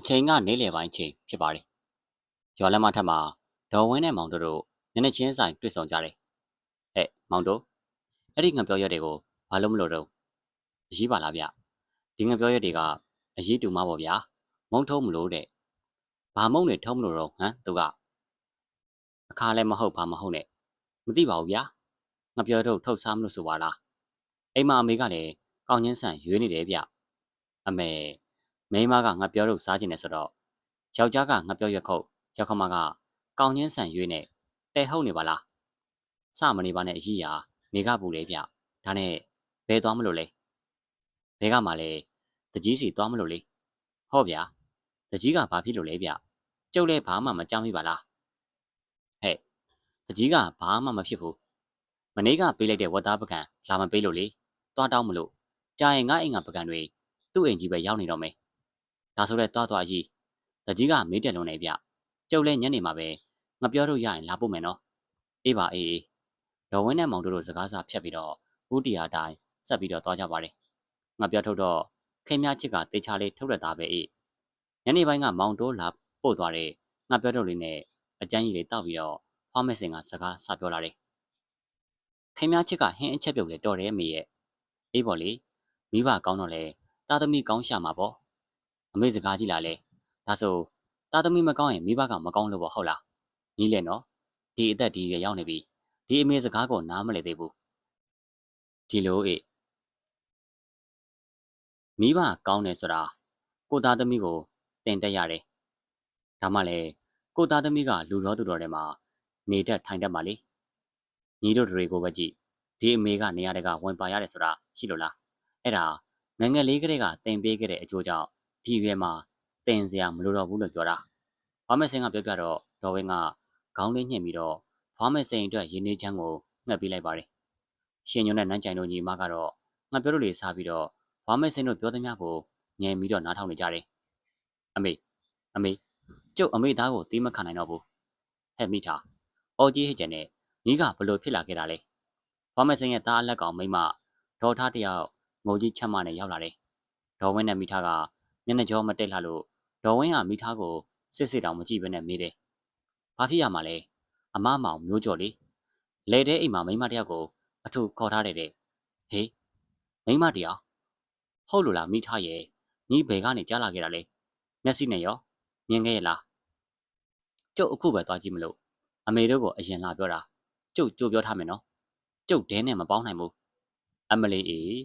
ချိန်ကနေလေပိုင်းချိန်ဖြစ်ပါတယ်။ရွာလက်မထက်မှာဒေါ်ဝင်းနဲ့မောင်တို့မျက်နှာချင်းဆိုင်တွေ့ဆုံကြတယ်။ဟဲ့မောင်တို့အဲ့ဒီငပြောရက်တွေကိုဘာလို့မလို့တော့အရေးပါလားဗျ။ဒီငပြောရက်တွေကအရေးတူမှာပေါ့ဗျာ။မုံထုံးမလို့တဲ့။ဘာမုံတွေထုံးမလို့တော့ဟမ်သူကအခါလည်းမဟုတ်ဘာမဟုတ်နဲ့မသိပါဘူးဗျာ။ငပြောတို့ထုတ်စားမလို့ဆိုပါလား။အိမ်မအမေကလည်းကောင်းချင်းဆန်ရွေးနေတယ်ဗျ။အမေမိမကငပြောတို့စားခြင်းနဲ့ဆိုတော့ယောက်ျားကငပြောရက်ခုတ်ရောက်ခမကကောင်းချင်းဆန်ရွေးနဲ့တဲဟုတ်နေပါလားစမနေပါနဲ့အကြီးရာနေကပူလေဗျဒါနဲ့ဘဲသွားမလို့လဲဘဲကမှလဲတကြီးစီသွားမလို့လေဟော့ဗျာတကြီးကဘာဖြစ်လို့လဲဗျကျုပ်လည်းဘာမှမကြောက်မိပါလားဟဲ့တကြီးကဘာမှမဖြစ်ဘူးမနေ့ကပေးလိုက်တဲ့ဝတ်သားပကံလာမပေးလို့လေသွားတောင်းမလို့ကြာရင်ငါအိမ်ကပကံတွေသူ့အိမ်ကြီးပဲရောက်နေတော့မယ်ဒါဆိုလဲသွားကြီးတကြီးကမေးတယ်လုံးနေဗျကျုပ်လည်းညနေမှာပဲငါပြောလို့ရရင်လာဖို့မယ်နော်အေးပါအေးဒေါ်ဝင်းနဲ့မောင်တို့စကားစားဖြတ်ပြီးတော့ဦးတီယာတိုင်းဆက်ပြီးတော့သွားကြပါတယ်ငါပြောထုတ်တော့ခင်များချစ်ကတေချာလေးထုတ်ရတာပဲအေးညနေပိုင်းကမောင်တို့လာပို့သွားတဲ့ငါပြောထုတ်လေးနဲ့အကျန်းကြီးလေးတောက်ပြီးတော့ဖွားမစင်ကစကားစပြောလာတယ်ခင်များချစ်ကဟင်းအချက်ပြုတ်လေတော်တယ်အမေရဲ့အေးပေါ့လေမိဘကောင်းတော့လေတာသမီကောင်းရှာမှာပေါ့အမေစကားကြည့်လာလေဒါဆိုတာသမီမကောင်းရင်မိဘကမကောင်းလို့ပေါ့ဟုတ်လားကြီးလေနော်ဒီအသက်ဒီရွယ်ရောက်နေပြီဒီအမေစကားကိုနားမလည်သေးဘူးဒီလိုအေးမိဘကောင်းတယ်ဆိုတာကိုသားသမီးကိုတင်တက်ရတယ်ဒါမှလည်းကိုသားသမီးကလူတော်သူတော်တွေမှာနေတတ်ထိုင်တတ်ပါလေညီတို့တွေကိုပဲကြည့်ဒီအမေကနေရာတွေကဝင်ပါရတယ်ဆိုတာရှိလို့လားအဲ့ဒါငငယ်လေးကလေးကတင်ပေးခဲ့တဲ့အကျိုးကြောင့်ဒီရွယ်မှာတင်စရာမလိုတော့ဘူးလို့ပြောတာဘာမစင်ကပြောပြတော့ဒေါ်ဝင်းကခေါင်းလေးညှစ်ပြီးတော့ဖွားမစိန်အတွက်ရင်းနှီးချမ်းကိုငှက်ပေးလိုက်ပါတယ်။ရှင်ညွန့်နဲ့နန်းကြိုင်တို့ညီမကတော့ငါပြောလို့လေစားပြီးတော့ဖွားမစိန်တို့ပြောသမျှကိုငြိမ်ပြီးတော့နားထောင်နေကြတယ်။အမေကျုပ်အမေသားကိုတီးမခံနိုင်တော့ဘူး။ဟဲ့မိထား။အော်ကြီးဟစ်ကျန်နဲ့ညီကဘလို့ဖြစ်လာခဲ့တာလဲ။ဖွားမစိန်ရဲ့သားအလက်ကောင်မိမဒေါ်ထားတယောက်ငိုကြီးချက်မနဲ့ရောက်လာတယ်။ဒေါ်ဝင်းနဲ့မိထားကမျက်နှာကြောမတက်လှလို့ဒေါ်ဝင်းကမိထားကိုစစ်စစ်တောင်မကြည့်ဘဲနဲ့မေးတယ်။ဘာဖြစ်ရမှာလဲ။အမမောင်မျိုးကြော်လေလေတဲ့အိမ်မှာမိမတယောက်ကိုအထူခေါ်ထားတယ်တဲ့ဟေးမိမတယောက်ဟုတ်လို့လားမိထားရဲ့ညီဘယ်ကနေကြားလာခဲ့တာလဲမျက်စိနဲ့ရောမြင်ခဲ့ရလားကျုပ်အခုပဲသွားကြည့်မလို့အမေတို့ကိုအရင်လာပြောတာကျုပ်ကြိုပြောထားမယ်နော်ကျုပ်ဒဲနဲ့မပေါင်းနိုင်ဘူးအမလေးအေး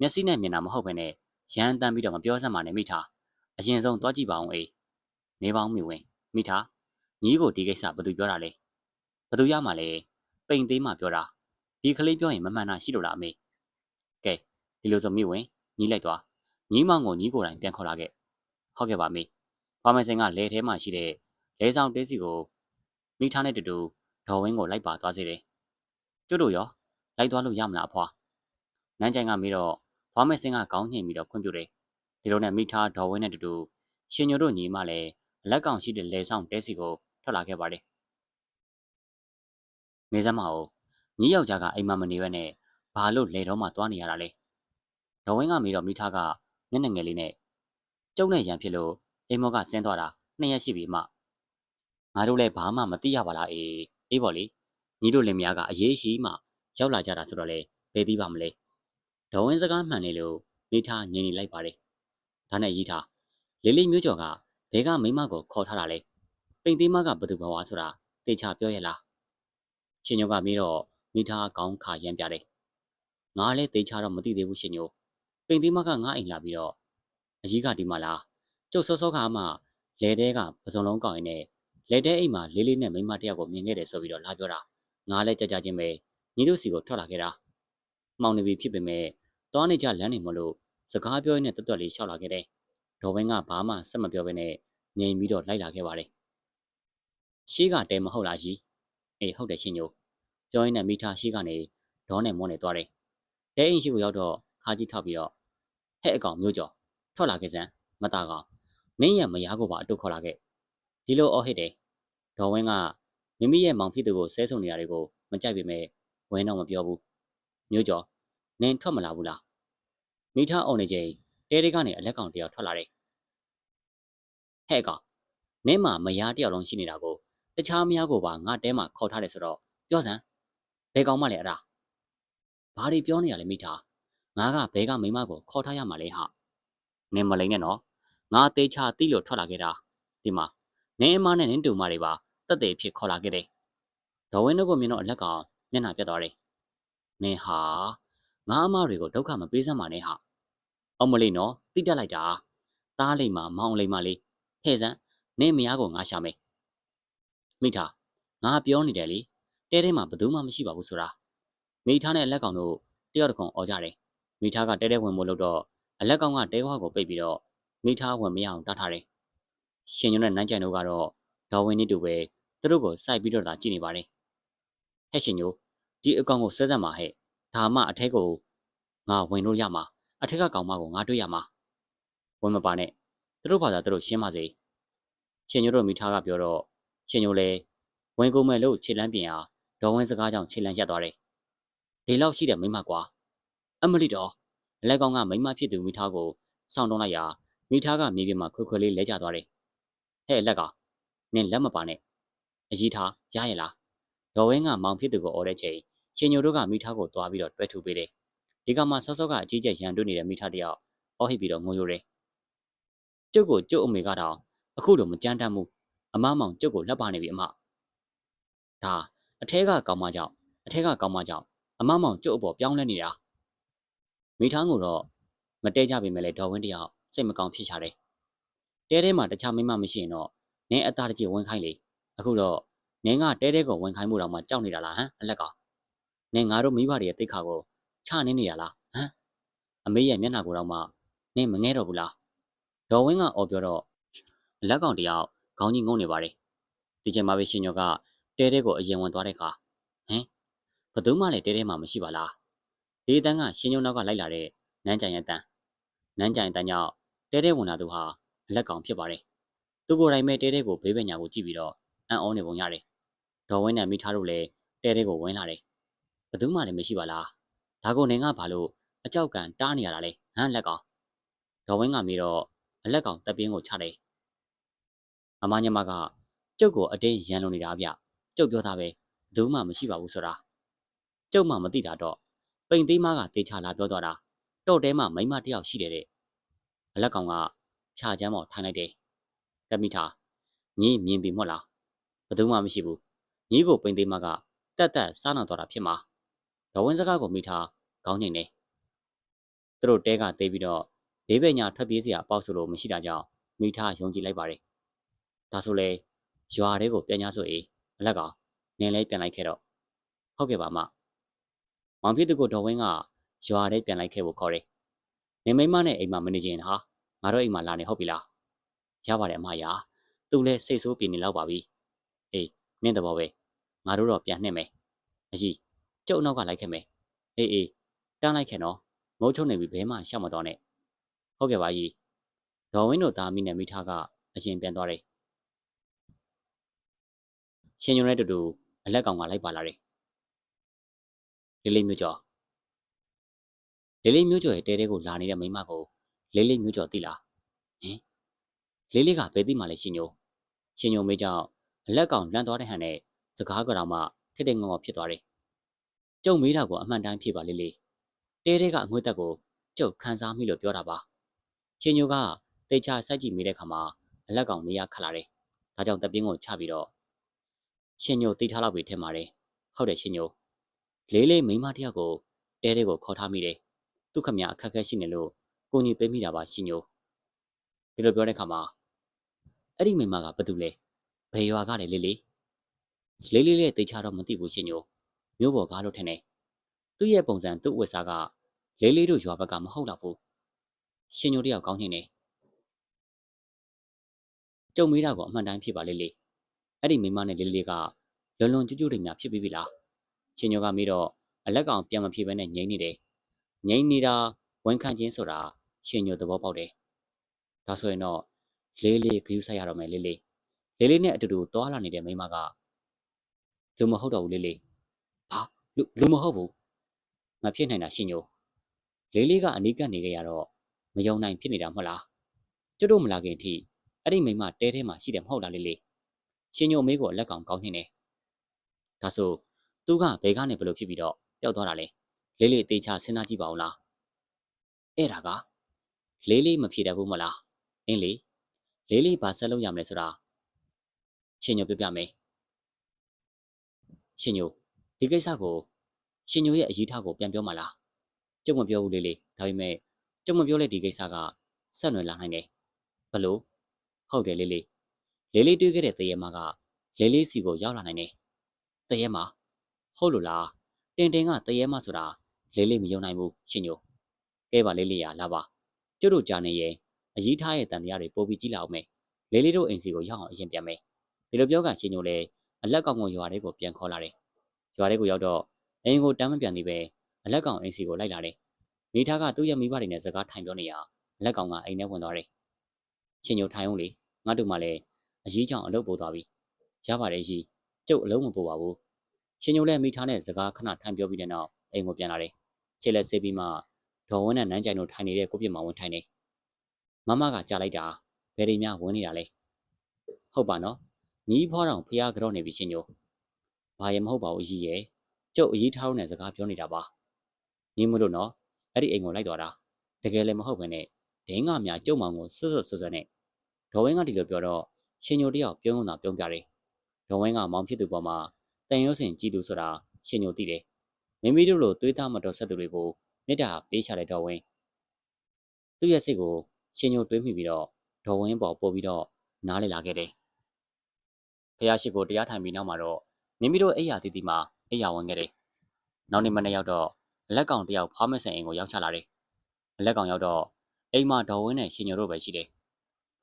မျက်စိနဲ့မြင်တာမဟုတ်ဘဲနဲ့ရမ်းတမ်းပြီးတော့မပြောစမ်းပါနဲ့မိထားအရင်ဆုံးသွားကြည့်ပါအောင်အေးနေပေါင်းမိဝင်မိထားညီကိုဒီကိစ္စဘယ်သူပြောတာလဲဘယ်သူရမှာလဲပိန်သေးမှပြောတာဒီကလေးပြောရင်မမှန်တာရှိလို့လားအမေကဲဒီလိုဆိုမိဝင်ညီလိုက်သွားညီမောင်ကိုညီကိုယ်တိုင်ပြန်ခေါ်လာခဲ့ဟုတ်ကဲ့ပါမေဘာမစင်ကလဲထဲမှာရှိတဲ့လဲဆောင်တဲစီကိုမိထားနဲ့တူတူဒေါ်ဝင်းကိုလိုက်ပါသွားစေတယ်ကျွတ်တို့ရောလိုက်သွားလို့ရမလားအဖွာနန်းကြိုင်ကမေးတော့ဘာမစင်ကခေါင်းညှိပြီးတော့ခွင့်ပြုတယ်ဒီလိုနဲ့မိထားဒေါ်ဝင်းနဲ့တူတူရှင်ညိုတို့ညီမလည်းလက်ကောင်ရှိတဲ့လဲဆောင်တဲစီကိုထွက်လာခဲ့ပါတယ်နေစမ်းမအောင်ညီယောက်ျားကအိမ်မမနေဘဲနဲ့ဘာလို့လေတော့မှသွားနေရတာလဲဒေါ်ဝင်းကမေးတော့မိထားကမျက်နှာငယ်လေးနဲ့ကျုပ်နဲ့ရန်ဖြစ်လို့အိမ်မောကဆင်းသွားတာ2 ရက်ရှိပြီမှငါတို့လည်းဘာမှမသိရပါလားအေးပေါ့လေညီတို့လင်မယားကအရေးရှိမှရောက်လာကြတာဆိုတော့လေဘယ်သိပါမလဲဒေါ်ဝင်းစကားမှန်နေလို့မိထားငြင်းနေလိုက်ပါတယ်ဒါနဲ့ရီထားလေးလေးမျိုးကျော်ကဘဲကမိမကိုခေါ်ထားတာလဲပိန်သေးမကဘသူဘဝဆိုတာတေချာပြောရလားရှင်ညိုကမေးတော့မိထားကောင်းခါရမ်းပြတယ်ငါလည်းတေချာတော့မသိသေးဘူးရှင်ညိုပိန်သေးမကငါအိမ်လာပြီးတော့အကြီးကဒီမှာလားကျုပ်စောစောကမှလဲတဲကပစုံလုံးကောက်ရင်နဲ့လဲတဲအိမ်မှာလေးလေးနဲ့မိမတယောက်ကိုမြင်ခဲ့တယ်ဆိုပြီးတော့လာပြောတာငါလည်းကြကြချင်းပဲညီတို့စီကိုထွက်လာခဲ့တာမှောင်နေပြီဖြစ်ပေမဲ့တောနေကြလမ်းနေမလို့စကားပြောရင်းနဲ့တွတ်လေးရှောက်လာခဲ့တယ်ဒေါ်ဝင်းကဘာမှဆက်မပြောဘဲနဲ့ငြိမ်ပြီးတော့လိုက်လာခဲ့ပါတယ်ရှေးကတဲမဟုတ်လားကြီးအေးဟုတ်တယ်ရှင်ညိုပြောရင်းနဲ့မိထားရှေးကနေဒေါနဲ့မောနဲ့သွားတယ်တဲအိမ်ရှိကိုရောက်တော့ခါကြီးထောက်ပြီးတော့ဟဲ့အကောင်မျိုးကျော်ထွက်လာခဲ့စမ်းမသားကောင်နင်းရမရားကိုပါအတုခေါ်လာခဲ့ဒီလိုအော်ဟစ်တယ်ဒေါ်ဝင်းကမိမိရဲ့မောင်ဖြစ်သူကိုဆဲဆုံနေတာတွေကိုမကြိုက်ပေမဲ့ဝင်းတော့မပြောဘူးမျိုးကျော်နင်းထွက်မလာဘူးလားမိထားအောင်နေချိန်တဲတွေကနေအလက်ကောင်တယောက်ထွက်လာတယ်ဟ ဟဲ့ကောင်နင်းမှာမယားတယောက်လုံးရှိနေတာကိုတခြားမယားကိုပါငါတဲမှာခေါ်ထားတယ်ဆိုတော့ပြောစမ်းဘယ်ကောင်မှလဲအဲ့ဒါဘာတွေပြောနေရလဲမိသားငါကဘဲကမိမကိုခေါ်ထားရမှာလဲဟာနင်းမလိမ့်နဲ့နော်ငါတေချာတိလို့ထွက်လာခဲ့တာဒီမှာနင်းအမနဲ့နင်းတူမတွေပါတက်သေးဖြစ်ခေါ်လာခဲ့တယ်ဒေါ်ဝင်းတို့ကမြင်တော့အလက်ကောင်မျက်နှာပြတ်သွားတယ်နင်းဟာငါအမတွေကိုဒုက္ခမပေးစမ်းပါနဲ့ဟာအောင်မလေးနော်တိတက်လိုက်တာတားလိမ့်မှာမောင်လိမ့်မလေးဟဲ့စမ်းနင်းမယားကိုငါရှာမယ်မိသားငါပြောနေတယ်လေတဲထဲမှာဘယ်သူမှမရှိပါဘူးဆိုတာမိသားနဲ့အလက်ကောင်တို့တယောက်တစ်ခုអော်ကြတယ်မိသားကတဲတဲဝင်မို့လို့တော့အလက်ကောင်ကတဲခွားကိုပိတ်ပြီးတော့မိသားဝင်မရအောင်တားထားတယ်ရှင်ညွန့်နဲ့နန်းကြိုင်တို့ကတော့ဒေါ်ဝင်းနေတူပဲသူတို့ကိုစိုက်ပြီးတော့လာကြည့်နေပါတယ်ဟဲ့ရှင်ညိုဒီအကောင်ကိုဆွဲစမ်းပါဟဲ့ဒါမှအထက်ကိုငါဝင်လို့ရမှာအထက်ကကောင်မကိုငါတွေ့ရမှာဝင်မပါနဲ့သူတို့ဘာသာသူတို့ရှင်းပါစေရှင်ညိုတို့မိသားကပြောတော့ရှင်ညိုလည်းဝင်ကုန်မဲ့လို့ခြေလမ်းပြင်အားဒေါ်ဝင်းစကားကြောင့်ခြေလမ်းရက်သွားတယ်ဒီလောက်ရှိတဲ့မိမကွာအမလီတော်အလက်ကောင်ကမိမဖြစ်သူမိသားကိုစောင့်တုံးလိုက်ရာမိသားကမြေပြင်မှာခွေခွေလေးလဲကျသွားတယ်ဟဲ့လက်ကနင်လက်မပါနဲ့အကြီးထားရရဲ့လားဒေါ်ဝင်းကမောင်ဖြစ်သူကိုអော်တဲ့ချိန်ရှင်ညိုတို့ကမိသားကိုတွားပြီးတော့တွဲထူပေးတယ်ဒီကမှဆော့ဆော့ကအကြီးကျယ်ရန်တွနေတဲ့မိသားတယောက်အော်ဟစ်ပြီးတော့ငိုယိုတယ်ကျုပ်ကိုကျုပ်အမေကတော့အခုတော့မကြမ်းတမ်းဘူးအမမောင်ကျုပ်ကိုလက်ပါနေပြီအမဒါအထဲကကောင်မကြောင့်အမမောင်ကျုပ်အပေါ်ပြောင်းလဲနေတာမိသားကိုတော့မတဲကြပေမဲ့လည်းဒေါ်ဝင်းတယောက်စိတ်မကောင်းဖြစ်ချတယ်တဲထဲမှာတခြားမိမမရှိရင်တော့နင်းအသားတကြီးဝင်ခိုင်းလေအခုတော့နင်းကတဲတဲကိုဝင်ခိုင်းမှုတော့မှကြောက်နေတာလားဟမ်အလက်ကနင်းငါတို့မိဘတွေရဲ့တိတ်ခါကိုချနေနေရလားဟမ်အမေရဲ့မျက်နှာကိုတော့မှနင်းမငဲတော့ဘူးလားဒေါ်ဝင်းကအော်ပြောတော့အလက်ကောင်တယောက်ခေါင်းကြီးငုံနေပါတယ်ဒီချိန်မှာပဲရှင်ညောကတဲတဲကိုအရင်ဝင်သွားတဲ့အခါဟမ်ဘယ်သူမှလည်းတဲတဲမှာမရှိပါလားဒီတန်းကရှင်ညောနောက်ကလိုက်လာတဲ့နန်းကြိုင်ရဲ့တန်းနန်းကြိုင်တန်းကြောင့်တဲတဲဝင်လာသူဟာအလက်ကောင်ဖြစ်ပါတယ်သူကိုယ်တိုင်ပဲတဲတဲကိုဘေးပညာကိုကြည့်ပြီးတော့အံ့ဩနေပုံရတယ်ဒေါ်ဝင်းနဲ့မိသားတို့လည်းတဲတဲကိုဝင်လာတယ်ဘယ်သူမှလည်းမရှိပါလားဒါကိုနေငါဘာလို့အကြောက်ကန်တားနေရတာလဲဟမ်လက်ကောင်ဒေါ်ဝင်းကမြေတော့အလက်ကောင်တပ်ပြင်းကိုချတယ်အမညမကကျုပ်ကိုအတင်းရန်လုံနေတာဗျကျုပ်ပြောတာပဲဘယ်သူမှမရှိပါဘူးဆိုတာကျုပ်မှမသိတာတော့ပိန်သေးမကတေချာလာပြောသွားတာတော့တဲမှမိမတယောက်ရှိတယ်တဲ့အလက်ကောင်ကဖြာချမ်းပေါ်ထိုင်လိုက်တယ်တမိထားညီမြင်ပြီမဟုတ်လားဘယ်သူမှမရှိဘူးညီကိုပိန်သေးမကတက်တက်စားနာသွားတာဖြစ်မှာဒေါ်ဝင်းစကားကိုမိထားခေါင်းငိမ့်နေသူတို့တဲကသေးပြီးတော့လေးပဲညာထွက်ပြေးစရာအပေါက်ဆိုလို့မရှိတာကြောင့်မိထားယုံကြည်လိုက်ပါတယ်ဒါဆိုလေရွာတွေကိုပြန်냐ဆိုအေးအလက်ကောင်နင်းလဲပြန်လိုက်ခဲ့တော့ဟုတ်ကဲ့ပါမမောင်ဖြစ်သူကိုဒေါ်ဝင်းကရွာထဲပြန်လိုက်ခဲ့ဖို့ခေါ်တယ်နေမိမနဲ့အိမ်မှာမနေချင်ဟာငါတို့အိမ်မှာလာနေဟုတ်ပြီလားရပါတယ်အမရာသူလဲစိတ်ဆိုးပြေနေလောက်ပါပြီအေးနင်းတဘောပဲငါတို့တော့ပြန်နှင့်မယ်အကြီးကျုပ်နောက်ကလိုက်ခဲ့မယ်အေးတန်းလိုက်ခဲ့နော်မုတ်ချုံနေပြီဘဲမှရှောက်မတော့နဲ့ဟုတ်ကဲ့ပါကြီးဒေါ်ဝင်းတို့သားမိနဲ့မိထားကအရင်ပြန်သွားတယ်ရှင်ညုံနဲ့တူတူအလက်ကောင်ကလိုက်ပါလာတယ်လေးလေးမျိုးကျော်လေးလေးမျိုးကျော်ရဲ့တဲတဲကိုလာနေတဲ့မိမကိုလေးလေးမျိုးကျော်သိလားဟင်လေးလေးကဘယ်သိမှလဲရှင်ညိုမေးကြောင့်အလက်ကောင်လန့်သွားတဲ့ဟန်နဲ့စကားကြောင်မှထစ်တဲ့ငေါဖြစ်သွားတယ်ကျုံမေးတာကိုအမှန်တမ်းဖြေပါလေးလေးတဲတဲကအငွေ့တက်ကိုကျုပ်ခန်းစားမိလို့ပြောတာပါရှင်ညိုကတေချာစိုက်ကြည့်မိတဲ့ခါမှာအလက်ကောင်နေရခတ်လာတယ်ဒါကြောင့်တပင်းကိုချပြီးတော့ရှင်ညိုသိထားလောက်ပြီထင်ပါတယ်ဟုတ်တယ်ရှင်ညိုလေးလေးမိမတယောက်ကိုတဲတဲကိုခေါ်ထားမိတယ်သူခမရအခက်အခဲရှိနေလို့ကိုကြီးပေးမိတာပါရှင်ညိုဒီလိုပြောတဲ့ခါမှာအဲ့ဒီမိမကဘာတူလဲဘယ်ရွာကလဲလေးလေးလေးတေချာတော့မသိဘူးရှင်ညိုမျိုးပေါ်ကားလို့ထင်တယ်သူ့ရဲ့ပုံစံသူ့ဝက်စားကလေးလေးတို့ရွာဘက်ကမဟုတ်တော့ဘူးရှင်ညိုတယောက်ကောင်းနေတယ်ကျုံမေးတာကိုအမှန်တမ်းဖြစ်ပါလေးလေးအဲ့ဒီမိမနဲ့လေးလေးကလွန်လွန်ကျူးကျူးတွေများဖြစ်ပြီးပြီလားရှင်ညိုကမေးတော့အလက်ကောင်ပြန်မဖြေဘဲနဲ့ငိမ့်နေတယ်ငိမ့်နေတာဝန်ခံခြင်းဆိုတာရှင်ညိုသဘောပေါက်တယ်ဒါဆိုရင်တော့လေးလေးဂယူးဆိုင်ရတော့မယ်လေးလေးနဲ့အတူတူသွားလာနေတဲ့မိမကလူမဟုတ်တော့ဘူးလေးလေးဟာလူမဟုတ်ဘူးမဖြစ်နိုင်တာရှင်ညိုလေးလေးကအနီးကပ်နေကြရတော့မယုံနိုင်ဖြစ်နေတာမဟုတ်လားကျွတ်တို့မလာခင်အထိ အဲ့ဒီမိမတဲထဲမှာရှိတယ်မဟုတ်လားလေးလေးရှင်ညိုအမေကိုအလက်ကောင်ကောင်းနေတယ်ဒါဆိုသူကဘယ်ကနေဘလို့ဖြစ်ပြီးတော့ပျောက်သွားတာလဲလေးလေးတေချာစဉ်းစားကြည့်ပါဦးလားအဲ့ဒါကလေးလေးမဖြေတတ်ဘူးမလားအင်းလေးလေးလေးဘာဆက်လုပ်ရမလဲဆိုတာရှင်ညိုပြပြမယ်ရှင်ညိုဒီကိစ္စကိုရှင်ညိုရဲ့အရေးထားကိုပြန်ပြောမှလားကျုပ်မပြောဘူးလေးလေးဒါပေမဲ့ကျုပ်မပြောလဲဒီကိစ္စကဆက်နွယ်လာနိုင်တယ်ဘလို့ဟုတ်တယ်လေးလေးလေးလေးတွေးခဲ့တဲ့တရေမကလေးလေးစီကိုရောက်လာနိုင်တယ်တရေမဟုတ်လို့လားတင်တင်ကတရေမဆိုတာလေးလေးမယုံနိုင်ဘူးရှင်ညိုကဲပါလေးလေးရလာပါကျုပ်တို့ကြားနေရဲ့အရေးထားရဲ့တန်တရားတွေပို့ပြီးကြည့်လောက်မယ်လေးလေးတို့အိမ်စီကိုရောက်အောင်အရင်ပြန်မယ်ဒီလိုပြောကရှင်ညိုလည်းအလက်ကောင်ကိုရွာလေးကိုပြန်ခေါ်လာတယ်ရွာလေးကိုရောက်တော့အိမ်ကိုတမ်းမပြန်သေးပဲအလက်ကောင်အိမ်စီကိုလိုက်လာတယ်မိသားကသူ့ရဲ့မိဘတွေနဲ့စကားထိုင်ပြောနေရအလက်ကောင်ကအိမ်ထဲဝင်သွားတယ်ရှင်ညိုထိုင်အောင်လေငါတို့မှလည်းအရေးကြောင့်အလုပ်ပို့သွားပြီရပါတယ်ကြီးကျုပ်အလုံးမပို့ပါဘူးရှင်ညိုလည်းမိသားနဲ့စကားခဏထိုင်ပြောပြီးတဲ့နောက်အိမ်ကိုပြန်လာတယ်ခြေလက်ဆေးပြီးမှဒေါ်ဝင်းနဲ့နန်းကြိုင်တို့ထိုင်နေတဲ့ကိုပြစ်မောင်ဝင်ထိုင်နေမမကကြားလိုက်တာဘယ်တွေများဝင်နေတာလဲဟုတ်ပါနော်ညီးဖွားတော်ဖျားကြော့နေပြီရှင်ညိုဘာရမဟုတ်ပါဘူးအကြီးရဲ့ကျုပ်အရေးထားလို့နဲ့စကားပြောနေတာပါညီမတို့နော်အဲ့ဒီအိမ်ကိုလိုက်သွားတာတကယ်လည်းမဟုတ်ဘဲနဲ့ဒင်းကများကျုံမောင်ကိုဆွဆွဆွနဲ့ဒေါ်ဝင်းကဒီလိုပြောတော့ရှင်ညိုတယောက်ပြုံးတာပြုံးပြတယ်ဒေါ်ဝင်းကမောင်ဖြစ်သူပေါ်မှာတန်ရုံးစင်ကြည်သူဆိုတာရှင်ညိုသိတယ်မိမိတို့လိုသွေးသားမတော်ဆက်သူတွေကိုမေတ္တာပေးချတဲ့ဒေါ်ဝင်းသူ့ရဲ့စိတ်ကိုရှင်ညိုတွေးမိပြီးတော့ဒေါ်ဝင်းပေါ်ပို့ပြီးတော့နားလေလာခဲ့တယ်ဖះရှိကိုတရားထိုင်ပြီးနောက်မှာတော့မိမိတို့အိယာတီတီမှာအိယာဝင်ခဲ့တယ်နောက်နေ့မနေ့ရောက်တော့အလက်ကောင်တယောက်ဖားမဆန်အိမ်ကိုရောက်ချလာတယ်အလက်ကောင်ရောက်တော့အိမ်မှာဒေါ်ဝင်းနဲ့ရှင်ညိုတို့ပဲရှိတယ်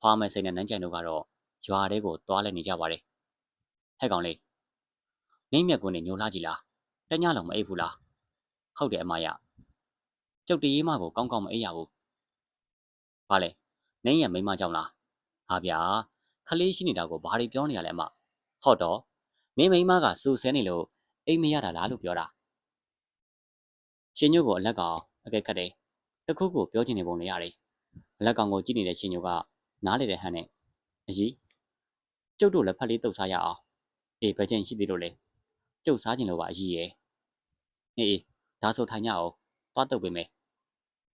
ဖားမဆန်နဲ့နန်းကြိုင်တို့ကတော့ရွာထဲကိုသွားလဲနေကြပါတယ်ဟဲ့ကောင်လေးနင်းမြက်ကွန်းနဲ့ညိုလာကြည့်လားတညလုံးမအိပ်ဘူးလားဟုတ်တယ်အမရကျုပ်တရေးမကိုကောင်းကောင်းမအိပ်ရဘူးဘာလဲနင်းရဲ့မိမကြောင့်လားဟာဗျာခလေးရှိနေတာကိုဘာတွေပြောနေရလဲအမဟုတ်တော့နင်းမိမကစူဆဲနေလို့အိမ်မရတာလားလို့ပြောတာရှင်ညို့ကိုအလက်ကောင်အကဲခတ်တယ်တခုခုပြောချင်နေပုံနဲ့ရတယ်အလက်ကောင်ကိုကြည့်နေတဲ့ရှင်ညိုကနားလေတဲ့ဟန်နဲ့အကြီးကျုပ်တို့လက်ဖက်လေးတုပ်စားရအောင်အေးဘယ်ချိန်ရှိသေးလို့လဲကျုပ်စားချင်လို့ပါအကြီးရဲ့အေးဒါဆိုထိုင်ကြအောင်သွားတုပ်ပေးမယ်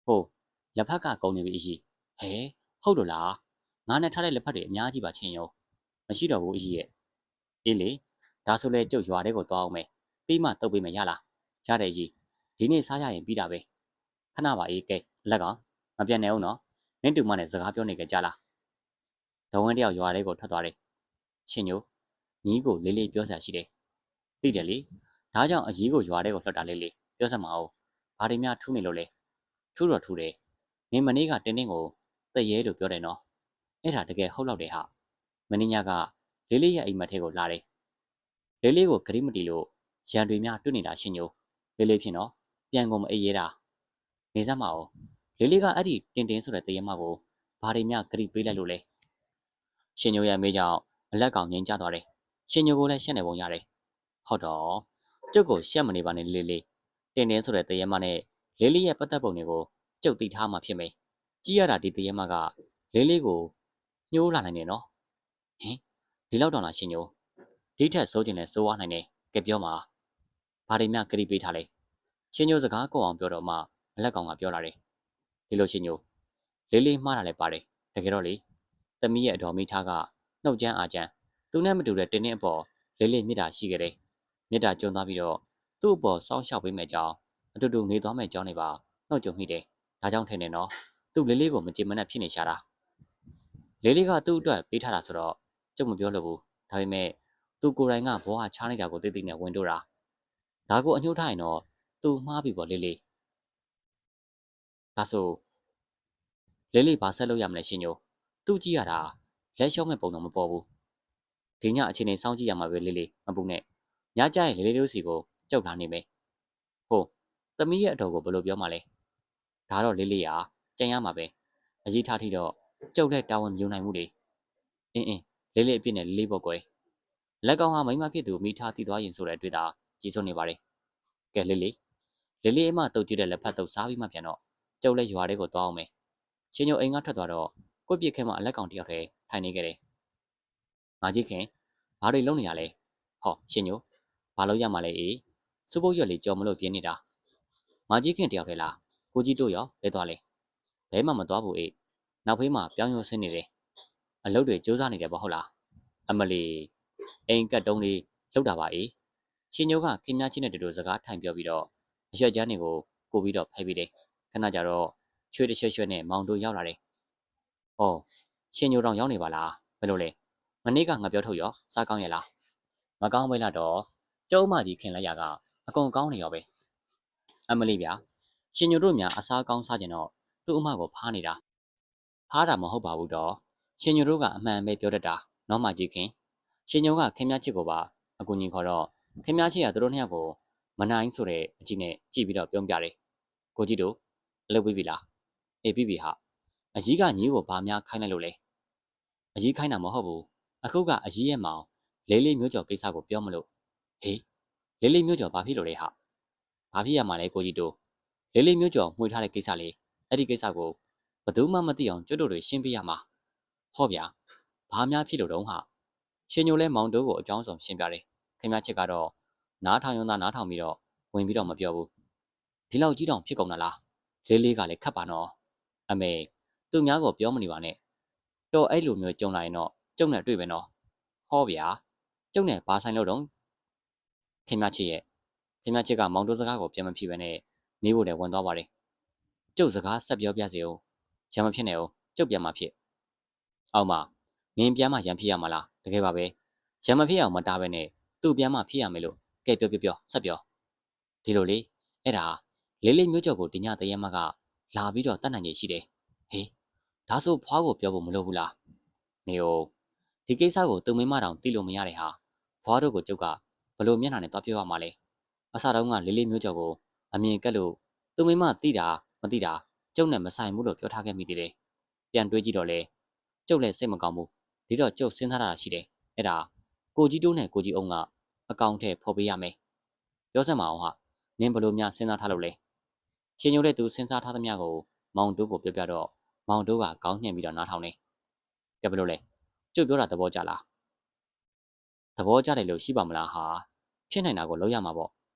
ဟုတ်လက်ဖက်ကကုန်နေပြီအကြီးဟဲဟုတ်လို့လားငါနဲ့ထားတဲ့လက်ဖက်တွေအများကြီးပါချင်းရောမရှိတော့ဘူးအကြီးရဲ့အေးလေဒါဆိုလဲကျုပ်ရွာထဲကိုသွားအောင်မယ်ပြီးမှတုပ်ပေးမယ်ရလားရတယ်ကြီးဒီနေ့စားရရင်ပြီးတာပဲခဏပါအေးကဲလက်ကောင်မပြတ်နေအောင်နော်နင်းတူမနဲ့စကားပြောနေကြကြလားဒဝင်းတယောက်ရွာထဲကိုထွက်သွားတယ်ရှင်ညိုညီးကိုလေးလေးပြောစရာရှိတယ်သိတယ်လေဒါကြောင့်အကြီးကိုရွာထဲကိုလှတ်တာလေးလေးပြောစမ်းမအောင်ဘာတွေများထူးနေလို့လဲထူးတော့ထူးတယ်မင်းမနေ့ကတင်းတင်းကိုတရဲလို့ပြောတယ်နော်အဲ့ဒါတကယ်ဟုတ်တော့တယ်ဟာမင်းညကလေးလေးရဲ့အိမ်မက်ထဲကိုလာတယ်လေးလေးကိုဂရိမတီလို့ရန်တွေများတွေ့နေတာရှင်ညိုလေးလေးဖြစ်နော်ပြန်ကုန်မအေးရဲတာနေစမ်းမအောင်လေးလေးကအဲ့ဒီတင်းတင်းဆိုတဲ့တရဲမကိုဘာတွေများဂရိပေးလိုက်လို့လဲရှင်ညိုရဲ့မေးကြောင့်အလက်ကောင်ငင်းကျသွားတယ်ရှင်ညိုကိုလည်းရှက်နေပုံရတယ်ဟုတ်တော့ကျုပ်ကိုရှက်မနေပါနဲ့လေးလေးတင်းတင်းဆိုတဲ့တရဲမနဲ့လေးလေးရဲ့ပတ်သက်ပုံတွေကိုကျုပ်သိထားမှဖြစ်မယ်ကြည့်ရတာဒီတရဲမကလေးလေးကိုညှိုးလာနိုင်တယ်နော်ဟင်ဒီလောက်တော့လားရှင်ညိုဒီထက်စိုးကျင်လဲစိုးရနိုင်တယ်ကဲပြောမှာဘာတွေများဂရိပေးထားလဲရှင်ညိုစကားကိုအောင်ပြောတော့မှအလက်ကောင်ကပြောလာတယ်ဒီလိုရှင်ညိုလေးလေးမှားတာလည်းပါတယ်တကယ်တော့လေသမီးရဲ့အတော်မိထားကနှုတ်ကြမ်းအားကြမ်းသူနဲ့မတူတဲ့တင်းတင်းအပေါ်လေးလေးမြစ်တာရှိခဲ့တယ်မြစ်တာကျုံသွားပြီးတော့သူ့အပေါ်စောင်းလျှောက်ပေးမယ်ကြောင်းအတူတူနေသွားမယ်ကြောင်းနေပါနှုတ်ကြုံမိတယ်ဒါကြောင့်ထင်တယ်နော်သူ့လေးလေးကိုမကြင်မနဲ့ဖြစ်နေရှာတာလေးလေးကသူ့အတွက်ပေးထားတာဆိုတော့ကျုပ်မပြောလို့ဘူးဒါပေမဲ့သူကိုယ်တိုင်ကဘောဟာချားနေတာကိုသိသိနဲ့ဝင်တို့တာဒါကိုအညှို့ထားရင်တော့သူမှားပြီပေါ့လေးလေးဒါဆိုလေးလေးဘာဆက်လုပ်ရမလဲရှင်ညိုသူ့ကြည့်ရတာလက်လျှော့မဲ့ပုံတော့မပေါ်ဘူးဒီညအချိန်နဲ့စောင့်ကြည့်ရမှာပဲလေးလေးမပူနဲ့ညကျရင်လေးလေးတို့စီကိုကြောက်လာနေမယ်ဟုတ်သမီးရဲ့အတော်ကိုဘယ်လိုပြောမှလဲဒါတော့လေးလေးရာကြံရမှာပဲအရေးထားထိတော့ကြောက်တဲ့တာဝန်မယုံနိုင်ဘူးလေအင်းလေးလေးအပြစ်နဲ့လေးလေးပေါ့ကွယ်လက်ကောင်ဟာမိမဖြစ်သူမိထားတည်သွားရင်ဆိုတဲ့အတွေ့အတာကြီးစိုးနေပါတယ်ကဲလေးလေးအမတုတ်ကြည့်တဲ့လက်ဖက်တုတ်စားပြီးမှပြန်တော့ကျုပ်လည်းရွာလေးကိုသွားအောင်မယ်ရှင်ညိုအိမ်ကထွက်သွားတော့ကိုပြစ်ခဲမှအလက်ကောင်တယောက်တည်း ထိုင်နေခဲ့တယ်။မာကြီးခင်ဘာတွေလုပ်နေရလဲ။ဟောရှင်ညိုဘာလို့ရမှာလဲအေးစူပုတ်ရွက်လေးကြော်မလို့ပြင်းနေတာ။မာကြီးခင်တယောက်ထဲလားကိုကြီးတို့ရောလဲသွားလဲ။ဘဲမှမသွားဘူးအေးနောက်ဖေးမှာပြောင်းရုံဆင်းနေတယ်။အလုပ်တွေစူးစမ်းနေတယ်ပေါ့ဟုတ်လား။အမလီအိမ်ကတ်တုံးလေးလှုပ်တာပါအေးရှင်ညိုကခင်များချင်းနဲ့တူစကားထိုင်ပြောပြီးတော့အရွက်ကျန်းတွေကိုကိုပြီးတော့ဖဲပြီးတယ်ခဏကြတော့ချွေးတရွှဲနဲ့မောင်တို့ရောက်လာတယ်။အော်ရှင်ညိုတောင်ရောက်နေပါလားဘယ်လိုလဲမနေ့ကငါပြောထုတ်ရောစားကောင်းရဲ့လားမကောင်းပဲလားတော့ကျုံးမကြီးခင်လိုက်ရကအကုန်ကောင်းနေရောပဲအမလီဗျာရှင်ညိုတို့များအစားကောင်းစားကြတော့သူ့အမကိုဖားနေတာဖားတာမဟုတ်ပါဘူးတော့ရှင်ညိုတို့ကအမှန်ပဲပြောတတ်တာနော်မကြီးခင်ရှင်ညိုကခင်များချစ်ကိုပါအကူကြီးခေါ်တော့ခင်များချစ်ကသူတို့နှစ်ယောက်ကိုမနိုင်ဆိုတဲ့အကြည့်နဲ့ကြည့်ပြီးတော့ပြောပြတယ်ကိုကြီးတို့အလုပ်ပြီးပြီလားအေးပြီးပြီဟာအကြီးကညီကိုဘာများခိုင်းလိုက်လို့လဲအကြီးခိုင်းတာမဟုတ်ဘူးအခုကအကြီးရဲ့မောင်လေးလေးမျိုးကျော်ကိစ္စကိုပြောမလို့ဟေးလေးလေးမျိုးကျော်ဘာဖြစ်လို့လဲဟာဘာဖြစ်ရမှာလဲကိုကြီးတို့လေးလေးမျိုးကျော်မှွေထားတဲ့ကိစ္စလေးအဲ့ဒီကိစ္စကိုဘယ်သူမှမသိအောင်ကျွတ်တို့တွေရှင်းပြရမှာဟောဗျာဘာများဖြစ်လို့တုံးဟာရှင်ညိုလဲမောင်တို့ကိုအကြောင်းစုံရှင်းပြတယ်ခင်ဗျားချစ်ကတော့နားထောင်ရုံသာနားထောင်ပြီးတော့ဝင်ပြီးတော့မပြောဘူးဒီလောက်ကြီးတောင်ဖြစ်ကုန်တာလားလေးလေးကလည်းခတ်ပါနော်အမေသူများကိုပြောမနေပါနဲ့တော့အဲ့လိုမျိုးကြုံလာရင်တော့ကျုံနဲ့တွေ့ပဲနော်ဟောဗျာကျုံနဲ့ဘာဆိုင်လို့တော့ခင်ဗျားချစ်ရဲ့ခင်ဗျားချစ်ကမောင်တို့စကားကိုပြန်မဖြစ်ပဲနဲ့နေဖို့လည်းဝင်သွားပါတယ်ကျုပ်စကားဆက်ပြောပြစေဦးရံမဖြစ်နဲ့ဦးကျုပ်ပြန်မှဖြစ်အောက်မှာငင်းပြန်မှရံဖြစ်ရမှာလားတကယ်ပါပဲရံမဖြစ်အောင်မတားပဲနဲ့သူ့ပြန်မှဖြစ်ရမယ်လို့ကဲပြောဆက်ပြောဒီလိုလေအဲ့ဒါလေးလေးမျိုးကျော်ကိုတင်ညတရဲမကလာပြီးတော့တတ်နိုင်ရရှိတယ်ဟေးဒါဆိုဖွားကိုပြောဖို့မလိုဘူးလားနေဦးဒီကိစ္စကိုသူမိမတောင်သိလို့မရတဲ့ဟာဖွားတို့ကိုကျုပ်ကဘလို့မျက်နှာနဲ့တွားပြောရမှာလဲအစတုန်းကလေးလေးမျိုးကျော်ကိုအမြင်ကက်လို့သူမိမသိတာမသိတာကျုပ်နဲ့မဆိုင်ဘူးလို့ပြောထားခဲ့မိသေးတယ်ပြန်တွေးကြည့်တော့လေကျုပ်လည်းစိတ်မကောင်းဘူးဒီတော့ကျုပ်စဉ်းစားတာရှိတယ်အဲ့ဒါကိုကြီးတိုးနဲ့ကိုကြီးအောင်ကအကောင့်ထဲဖော်ပေးရမယ်ပြောစမ်းမအောင်ဟာနင်းဘလို့များစဉ်းစားထားလို့လဲရှင်ညိုတဲ့သူစဉ်းစားထားသမျှကိုမောင်တို့ကိုပြောပြတော့မောင်တို့ကခေါင်းညှက်ပြီးတော့နားထောင်နေကြဘလို့လဲကျုပ်ပြောတာသဘောကျလားသဘောကျတယ်လို့ရှိပါမလားဟာဖြစ်နိုင်တာကိုလောက်ရမှာပေါ့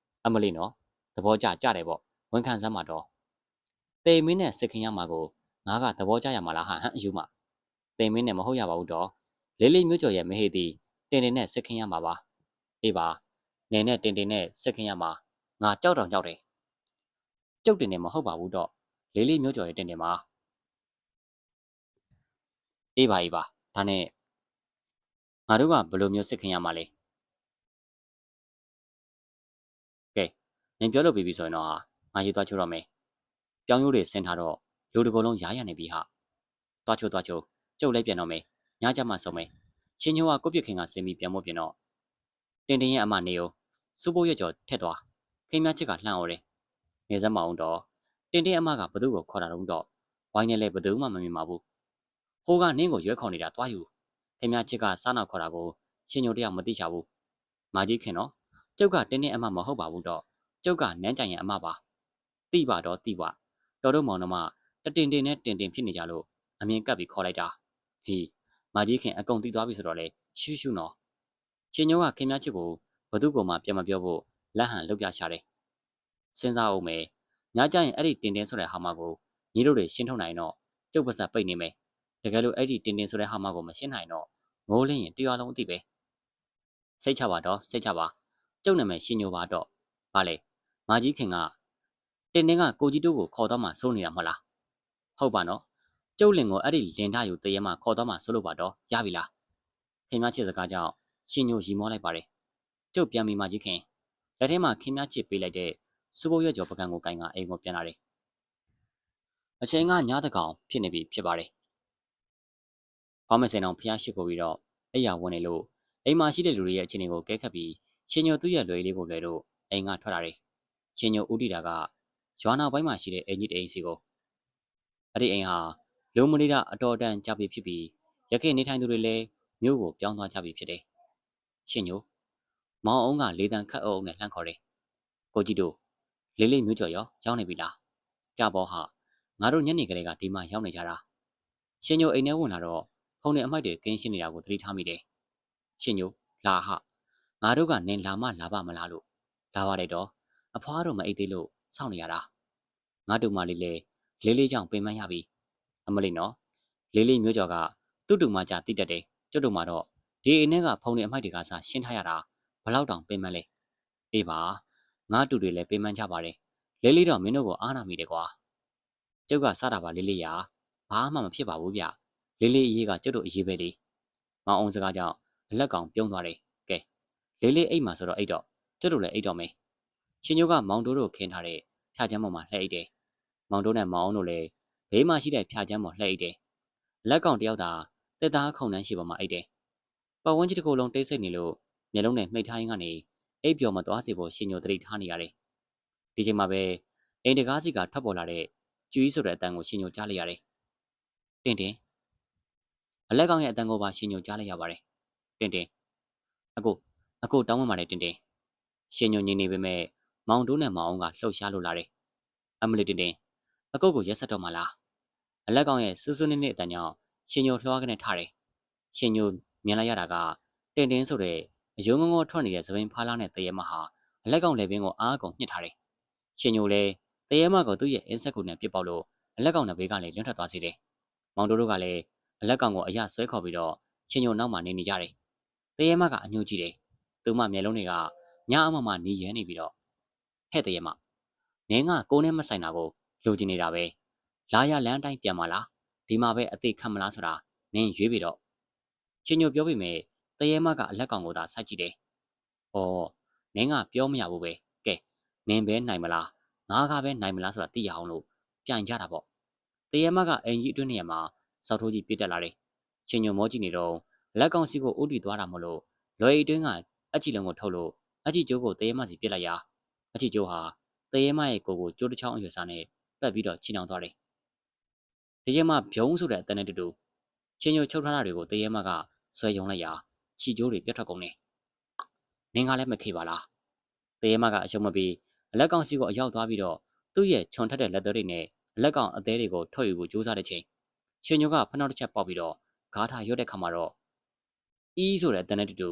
အမလေးနော်သဘောကျတယ်ပေါ့ဝန်ခံစမ်းမှာတော့တေမင်းနဲ့စစ်ခင်ရမှာကိုငါကသဘောကျရမှာလားဟာဟမ်အယူမတေမင်းနဲ့မဟုတ်ရပါဘူးတော့လေးလေးမျိုးကျော်ရဲ့မဟေတီတင်တင်နဲ့စစ်ခင်ရမှာပါအေးပါနေနဲ့တင်တင်နဲ့စစ်ခင်ရမှာငါကြောက်တယ်ကျုပ်တင်နေမဟုတ်ပါဘူးတော့လေးလေးမျိုးကျော်ရဲ့တင်တင်မှာအေးပါဒါနဲ့ငါတို့ကဘယ်လိုမျိုးစစ်ခင်ရမှာလဲကဲနင်ပြောလို့ပြီးပြီဆိုရင်တော့ငါရေးသွားချိုးတော့မယ်ပြောင်းရိုးတွေဆင်းထားတော့လူတကောလုံးရားရနေပြီဟာသွားချိုးကျုပ်လည်းပြန်တော့မယ်ညကြမှာဆုံးမယ်ရှင်ညိုကကိုပြစ်ခင်ကဆင်းပြီးပြန်မို့ပြင်တော့တင်တင်ရဲ့အမနေကိုစူပိုးရွက်ကျော်ထက်သွားခင်များချစ်ကလှမ်းအော်တယ်နေစမ်းမအောင်တော့တင်တင်အမကဘသူ့ကိုခေါ်တာတော့ဝိုင်းနဲ့လည်းဘသူမှမမြင်ပါဘူးဟိုကနင်းကိုရွက်ခေါ်နေတာတွားယူခင်များချစ်ကစားနောက်ခေါ်တာကိုရှင်ညိုတယောက်မသိချဘူးမာကြီးခင်တော့ကျုပ်ကတင်းတင်းအမမဟုတ်ပါဘူးတော့ကျုပ်ကနန်းကြိုင်ရဲ့အမပါတိပါတော့တိပါတော်တို့မောင်နှမတတင်တင်နဲ့တင်တင်ဖြစ်နေကြလို့အမြင်ကပ်ပြီးခေါ်လိုက်တာဟီမာကြီးခင်အကုန်တီးသွားပြီဆိုတော့လေရှူးရှူးနော်ရှင်ညိုကခင်များချစ်ကိုဘသူ့ကိုမှပြန်မပြောဖို့လက်ဟန်လှုပ်ပြရှာတယ်စဉ်းစားအောင်မယ်ညကြရင်အဲ့ဒီတင်တင်ဆိုတဲ့ဟာမကိုညီတို့တွေရှင်းထုတ်နိုင်တော့ကျုပ်ပါစပိတ်နေမယ်တကယ်လို့အဲ့ဒီတင်တင်ဆိုတဲ့ဟာမကိုမရှင်းနိုင်တော့ငိုးလင်းရင်တရားလုံးအသိပဲစိတ်ချပါတော့စိတ်ချပါကျုပ်နာမည်ရှင်ညိုပါတော့ဗာလေမာကြီးခင်ကတင်တင်ကကိုကြီးတို့ကိုခေါ်တော့မှစိုးနေတာမဟုတ်လားဟုတ်ပါနော်ကျုပ်လင်ကိုအဲ့ဒီလင်ထယူတရေမှခေါ်တော့မှစိုးလို့ပါတော့ရပြီလားခင်မချစ်စကားကြောင့်ရှင်ညိုရီမောလိုက်ပါတယ်ကျုပ်ပြန်ပြီးမာကြီးခင်လက်ထဲမှာခင်မချစ်ပေးလိုက်တဲ့စူပုတ်ရွက်ကျော်ပကံကိုကင်ကအိမ်ကိုပြန်လာတယ်အချိန်ကညတကောင်ဖြစ်နေပြီဖြစ်ပါတယ်ခေါင်းမစင်အောင်ဖျားရှိကိုပြီးတော့အိယာဝင်နေလို့အိမ်မှာရှိတဲ့လူတွေရဲ့အခြေအနေကိုကဲခတ်ပြီးရှင်ညိုသူ့ရဲ့လွယ်လေးကိုလွယ်တော့အိမ်ကထွက်လာတယ်ရှင်ညိုဦးတီတာကရွာနာပိုင်းမှာရှိတဲ့အိမ်ကြီးတအိမ်စီကိုအဲ့ဒီအိမ်ဟာလုံမနေတာအတော်တန်ကြပြီဖြစ်ပြီးရခိုင်နေထိုင်သူတွေလည်းမြို့ကိုပြောင်းသွားကြပြီဖြစ်တယ်ရှင်ညိုမောင်အောင်ကလေတံခတ်အုပ်နဲ့လှမ်းခေါ်တယ်ကိုကြီးတို့လေးလေးမျိုးကျော်ရောရောက်နေပြီလားကြပေါ်ဟာငါတို့ညနေကလေးကဒီမှာရောက်နေကြတာရှင်ညိုအိမ်ထဲဝင်လာတော့ ဖုံနဲ့အမိုက်တွေကင်းရှင်းနေတာကိုသတိထားမိတယ်ရှင်ညိုလာဟငါတို့ကနင်လာမလာပါမလားလို့လာပါတယ်တော့အဖွားတို့မအိတ်သေးလို့စောင့်နေရတာငါတူမလေးလေးလေးကြောင့်ပင်ပန်းရပြီအမလီနော်လေးလေးမျိုးကျော်ကသူ့တူမကြတိတက်တယ်ကျွတ်တူမတော့ဒီအိမ်ထဲကဖုံနဲ့အမိုက်တွေကစားရှင်းထားရတာဘလောက်တောင်ပင်ပန်းလဲအေးပါငါတူတွေလည်းပင်ပန်းကြပါတယ်လေးလေးတော့မင်းတို့ကိုအားနာမိတယ်ကွာကျုပ်ကစတာပါလေးလေးရာဘာမှမဖြစ်ပါဘူးဗျလေးလေးအရေးကကျုပ်တို့အရေးပဲလေမောင်အောင်စကားကြောင့်အလက်ကောင်ပြုံးသွားတယ်ကဲလေးလေးအိတ်မှာဆိုတော့အိတ်တော့ကျုပ်တို့လည်းအိတ်တော့မယ်ရှင်ညိုကမောင်တိုးတို့ခင်းထားတဲ့ဖြာချမ်းပေါ်မှာလှည့်အိတ်တယ်မောင်တိုးနဲ့မောင်အောင်တို့လည်းဘေးမှာရှိတဲ့ဖြာချမ်းပေါ်လှည့်အိတ်တယ်လက်ကောင်တယောက်သာတက်သားခုံနှန်းရှိပေါ်မှာအိတ်တယ်ပတ်ဝန်းကျင်တစ်ခုလုံးတိတ်ဆိတ်နေလို့မျက်လုံးနဲ့မှိတ်ထားရင်းကနေအိပ်ပျော်မသွားစေဖို့ရှင်ညိုသတိထားနေရတယ်ဒီချိန်မှာပဲအိမ်တကားစီကထွက်ပေါ်လာတဲ့ကျွေးဆိုတဲ့အတန်ကိုရှင်ညိုကြားလိုက်ရတယ်တင်တင်အလက်ကောင်ရဲ့အတန်ကိုပါရှင်ညိုကြားလိုက်ရပါတယ်တင်တင်အကိုတောင်းပန်ပါတယ်တင်တင်ရှင်ညိုညင်နေပေမဲ့မောင်တိုးနဲ့မောင်အောင်ကလှုပ်ရှားလို့လာတယ်အမလီတင်တင်အကုတ်ကိုရက်ဆက်တော့မှလားအလက်ကောင်ရဲ့စူးစူးနစ်နစ်အတန်ကြောင့်ရှင်ညိုလွှားကနေထားတယ်ရှင်ညိုမြင်လိုက်ရတာကတင်တင်ဆိုတဲ့အယုံငုံငုံထွက်နေတဲ့သပင်ဖားလားနဲ့တရေမဟာအလက်ကောင်လေပင်ကိုအားကုန်ညှစ်ထားတယ်ရှင်ညိုလည်းတရေမကိုသူ့ရဲ့အင်းဆက်ကူနဲ့ပြစ်ပေါက်လို့အလက်ကောင်နဲ့ဘေးကလည်းလွန့်ထွက်သွားစေတယ်မောင်တိုးတို့ကလည်းအလက်ကောင်ကိုအရဆွဲခေါ်ပြီးတော့ရှင်ညိုနောက်မှနေနေကြတယ်တရေမကအညှို့ကြည့်တယ်သူမမျက်လုံးတွေကညအမမနေရဲနေပြီးတော့ဟဲ့တရေမနင်းကကိုနဲ့မဆိုင်တာကိုလိုချင်နေတာပဲလာရလမ်းတိုင်းပြန်မလားဒီမှာပဲအသေးခံမလားဆိုတာနင်းရွေးပြီးတော့ရှင်ညိုပြောပြီးမယ်တရေမကအလက်ကောင်ကိုသာစိုက်ကြည့်တယ်။အော်နင်းကပြောမရဘူးပဲ။ကဲနင်းပဲနိုင်မလား။ငါကပဲနိုင်မလားဆိုတာသိရအောင်လို့ကြံကြတာပေါ့။တရေမကအင်ကြီးအတွင်းနေရာမှာစောက်ထိုးကြီးပြစ်တက်လာတယ်။ရှင်ညိုမောကြည့်နေတော့လက်ကောင်စီကိုဥတီသွားတာမလို့လွယ်ရီတွင်းကအကြည့်လုံးကိုထုတ်လို့အကြည့်ကျိုးကိုတရေမစီပြစ်လိုက်ရာအကြည့်ကျိုးဟာတရေမရဲ့ကိုယ်ကိုကျိုးတစ်ချောင်းအရွယ်စားနဲ့ပတ်ပြီးတော့ချီနှောင်သွားတယ်။တရေမဖြုံးဆိုတဲ့အတန်နဲ့တူတူရှင်ညိုချုပ်ထားတာတွေကိုတရေမကဆွဲယုံလိုက်ရာချီကျိုးတွေပြတ်ထွက်ကုန်တယ်။နင်းကလည်းမခေပါလား။တရေမကအရှုံးမပြီးအလက်ကောင်စီကိုအရောက်သွားပြီးတော့သူ့ရဲ့ခြုံထက်တဲ့လက်သေးတွေနဲ့အလက်ကောင်အသေးတွေကိုထုတ်ယူဖို့ကြိုးစားတဲ့ချိန်ရှင်ညိုကဖနှောက်တစ်ချက်ပေါက်ပြီးတော့ဂါးထားရွတ်တဲ့ခါမှာတော့အီးဆိုတဲ့အတန်နဲ့တူတူ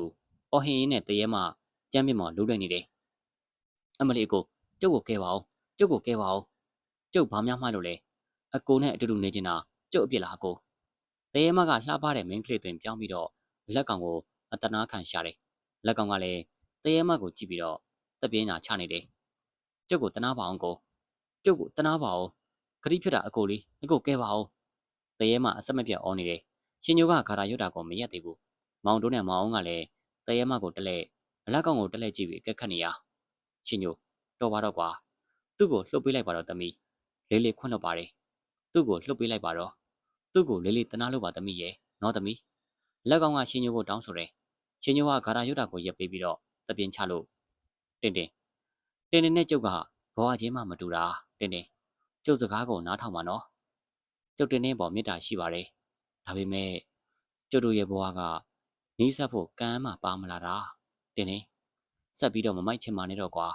အော်ဟင်းရင်းနဲ့တရေမကြမ်းပြစ်မော်လူးလွှဲနေတယ်။အမလီအကိုကျုပ်ကိုကဲပါအောင်ကျုပ်ကိုကဲပါအောင်ကျုပ်ဘာများမှလို့လဲအကိုနဲ့အတူတူနေချင်တာကျုပ်အပြစ်လားအကိုတရေမကလှပတဲ့မင်းကလေးတွင်ပြောင်းပြီးတော့လက်ကောင်ကိုအတနာခံရှာတယ်လက်ကောင်ကလည်းတရေမကိုကြည့်ပြီးတော့တပြင်းသာချနေတယ်ကျုပ်ကိုတနာပါအောင်ကိုကျုပ်ကိုတနာပါအောင်ခရီးဖြစ်တာအကိုလေးအကိုကဲပါအောင်တရေမအဆက်မပြတ်အော်နေတယ်ရှင်ညိုကဂါရာရွတ်တာကိုမရက်သေးဘူးမောင်တိုးနဲ့မောင်အောင်ကလည်းတရေမကိုတလဲအလက်ကောင်ကိုတလဲကြည့်ပြီးကက်ခတ်နေရရှင်ညိုတော်ပါတော့ကွာသူ့ကိုလှုပ်ပေးလိုက်ပါတော့သမီးလေးလေးခွန့်လွတ်ပါတယ်သူ့ကိုလှုပ်ပေးလိုက်ပါတော့သူ့ကိုလေးလေးတနာလို့ပါသမီးရဲ့နော်သမီးလက်ကောင်ကရှင်ညိုကိုတောင်းဆိုတယ်ရှင်ညိုကဂါရာရွတ်တာကိုရက်ပေးပြီးတော့တပြင်းချလို့တင်နဲ့ကျုပ်ကဘဝချင်းမှမတူတာတင်ကျုပ်စကားကိုနားထောင်ပါနော်ကျုပ်တင်နဲ့ပေါ်မေတ္တာရှိပါတယ်ဒါပေမဲ့ကျုပ်တို့ရဲ့ဘဝကနီးစပ်ဖို့ကမ်းမှပါမလာတာတင်ဆက်ပြီးတော့မမိုက်ချင်ပါနဲ့တော့ကွာ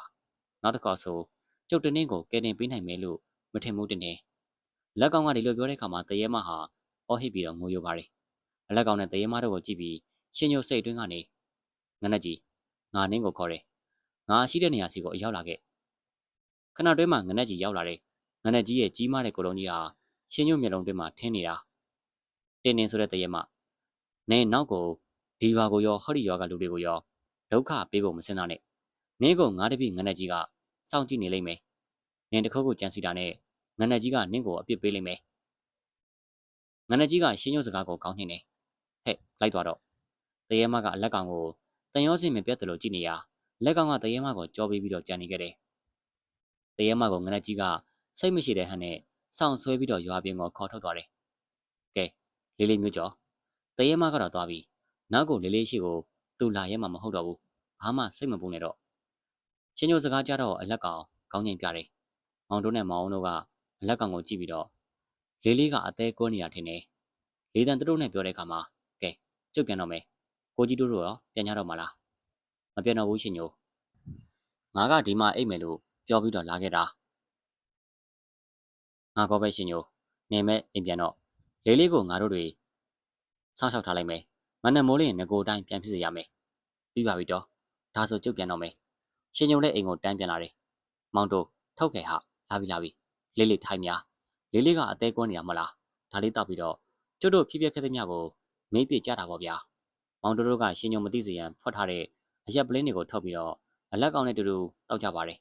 နောက်တစ်ခါဆိုကျုပ်တင်ကိုကဲတင်ပေးနိုင်မယ်လို့မထင်ဘူးတင်လက်ကောင်ကဒီလိုပြောတဲ့အခါမှာတရေမဟာအော်ဟစ်ပြီးတော့ငိုယိုပါတယ်အလက်ကောင်နဲ့တရေမတို့ကိုကြည့်ပြီးရှင်ညိုစိတ်အတွင်းကနေငနက်ကြီးငါနင်းကိုခေါ်တယ်ငါရှိတဲ့နေရာစီကိုအရောက်လာခဲ့ခဏတွင်းမှာငနက်ကြီးရောက်လာတယ်ငနက်ကြီးရဲ့ကြီးမားတဲ့ကိုယ်လုံးကြီးဟာရှင်ညိုမျက်လုံးတွင်းမှာထင်းနေတာတင်းဆိုတဲ့တရေမနင်းနောက်ကိုဒီရွာကိုရောဟော်ဒီရွာကလူတွေကိုရောဒုက္ခပေးဖို့မစင်တော့နဲ့နင်းကိုငါတပိငနက်ကြီးကစောင့်ကြည့်နေလိမ့်မယ်နင်းတစ်ခုခုကြံစီတာနဲ့ငနက်ကြီးကနင်းကိုအပြစ်ပေးလိမ့်မယ်ငနက်ကြီးကရှင်ညိုစကားကိုကောင်းနှင်းတယ်ဟဲ့လိုက်သွားတော့တရေမကအလက်ကောင်ကိုတန်ရောစင်မပြတ်တယ်လို့ကြည့်နေရလက်ကောင်ကတရေမကိုကြောပေးပြီးတော့ကြံနေခဲ့တယ်တရေမကိုငနက်ကြီးကစိတ်မရှိတဲ့ဟန်နဲ့စောင့်ဆွဲပြီးတော့ရွာပြင်ကိုခေါ်ထုတ်သွားတယ်ကဲလေးလေးမျိုးကျော်တရေမကတော့သွားပြီနောက်ကိုလေးလေးရှိကိုသူ့လာရဲမှာမဟုတ်တော့ဘူးဘာမှစိတ်မပူနဲ့တော့ရှင်ညိုစကားကြတော့အလက်ကောင်ကောင်းငင်ပြတယ်မောင်တို့နဲ့မောင်အောင်တို့ကအလက်ကောင်ကိုကြည့်ပြီးတော့လေးလေးကအသေးကွဲနေတာထင်တယ်လေးတန်တို့နဲ့ပြောတဲ့အခါမှာကဲကျုပ်ပြန်တော့မယ်ကိုကြီးတို့ရောပြန်ကြတော့မလားမပြန်တော့ဘူးရှင်ညိုငါကဒီမှာအိတ်မယ်လို့ပြောပြီးတော့လာခဲ့တာငါကောပဲရှင်ညိုနေမဲ့အိမ်ပြန်တော့လေးလေးကိုငါတို့တွေ ဆောက်ရှောက်ထားလိုက်မယ်မနက်မိုးလင်းငကိုတိုင်းပြန်ဖြစ်စေရမယ်ပြီးပါပြီတော့ဒါဆိုကျုပ်ပြန်တော့မယ်ရှင်ညုံတဲ့အိမ်ကိုတန်းပြန်လာတယ်မောင်တို့ထုတ်ခဲ့ဟာလာပြီလေးလေးထိုင်များလေးလေးကအသေးကွန်းနေတာမလားဒါလေးတောက်ပြီးတော့ကျုပ်တို့ဖြစ်ခဲ့တဲ့မြကိုမင်းပြကြတာပေါ့ဗျာမောင်တို့ကရှင်ညုံမသိစေရန်ဖွက်ထားတဲ့အရက်ပလင်းတွေကိုထုတ်ပြီးတော့အလက်ကောင်နဲ့တူတောက်ကြပါတယ်